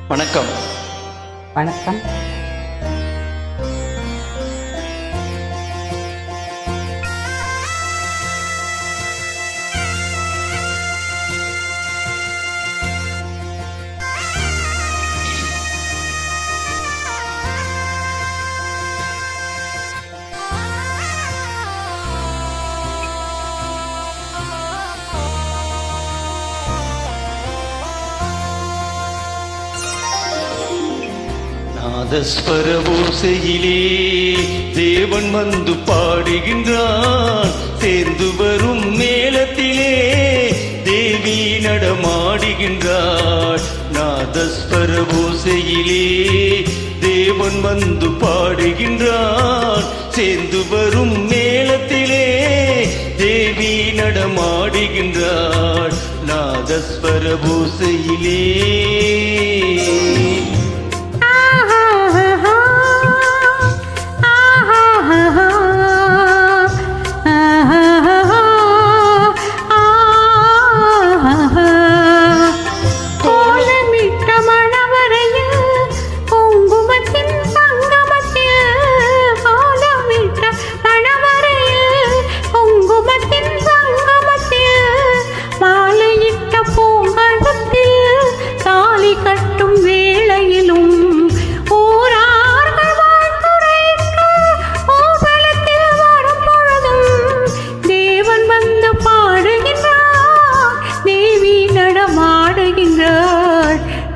வணக்கம். வணக்கம். நாதஸ்வர ஓசையிலே தேவன் வந்து பாடுகின்றான். சேர்ந்து வரும் மேளத்திலே தேவி நடமாடுகின்றாள். நாதஸ்வர ஓசையிலே தேவன் வந்து பாடுகின்றான். சேர்ந்து வரும் மேளத்திலே தேவி நடமாடுகின்றாள். நாதஸ்வர ஓசையிலே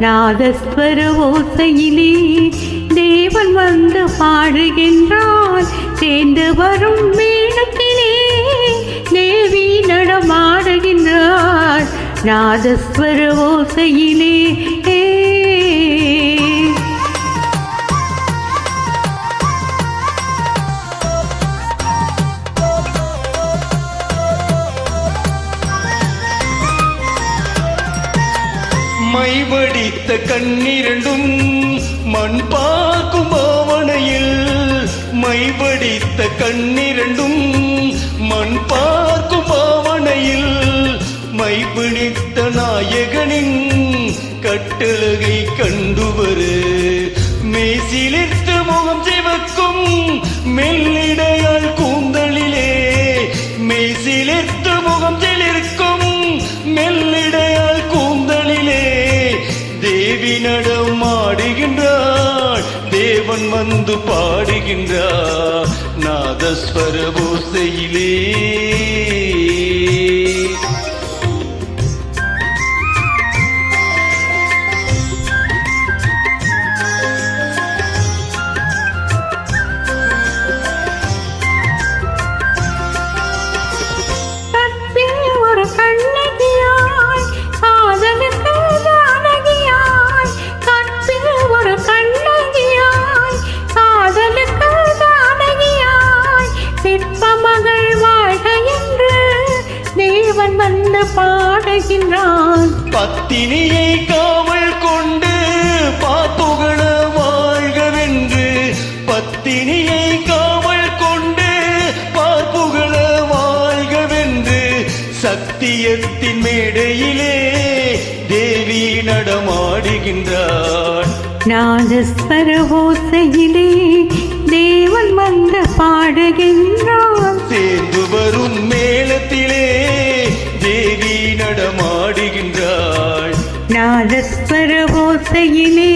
நாதஸ்வர ஓசையிலே தேவன் வந்து பாடுகின்றான். சேர்ந்து வரும் மேளத்திலே தேவி நடமாடுகின்றாள். நாதஸ்வர ஓசையிலே மைவடித்த கண்ணிரண்டும் மண் பார்க்கும் பாவனையில், மைவடித்த கண்ணிரண்டும் மண் பார்க்கும் பாவனையில், மைபிடித்த நாயகனின் கட்டழகை கண்டுவரு மெய்சிலிர்த்து முகம் சிவக்கும் மெல்லிடையாள் கூந்தலிலே, மெய்சிலிர்த்து முகம் சிலிர்க்கும் மெல்லிடையாள் கூந்தலிலே தேவி நடமாடுகின்றாள். தேவன் வந்து பாடுகின்றார். நாதஸ்வர ஓசையிலே பாடுகின்றான். பத்தினியை காவல் கொண்டு பாப்புகழ வாழ்கவென்று, பத்தினியை காவல் கொண்டு பார்ப்புகழ வாழ்கவென்று சத்தியத்தின் மேடையிலே தேவி நடமாடுகின்றாள். நாதஸ்வர ஓசையிலே தேவன் வந்து பாடுகின்றான். சேர்ந்து வரும் மேளத்திலே தேவி நடமாடுகின்றாள். நாதஸ்வர ஓசையிலே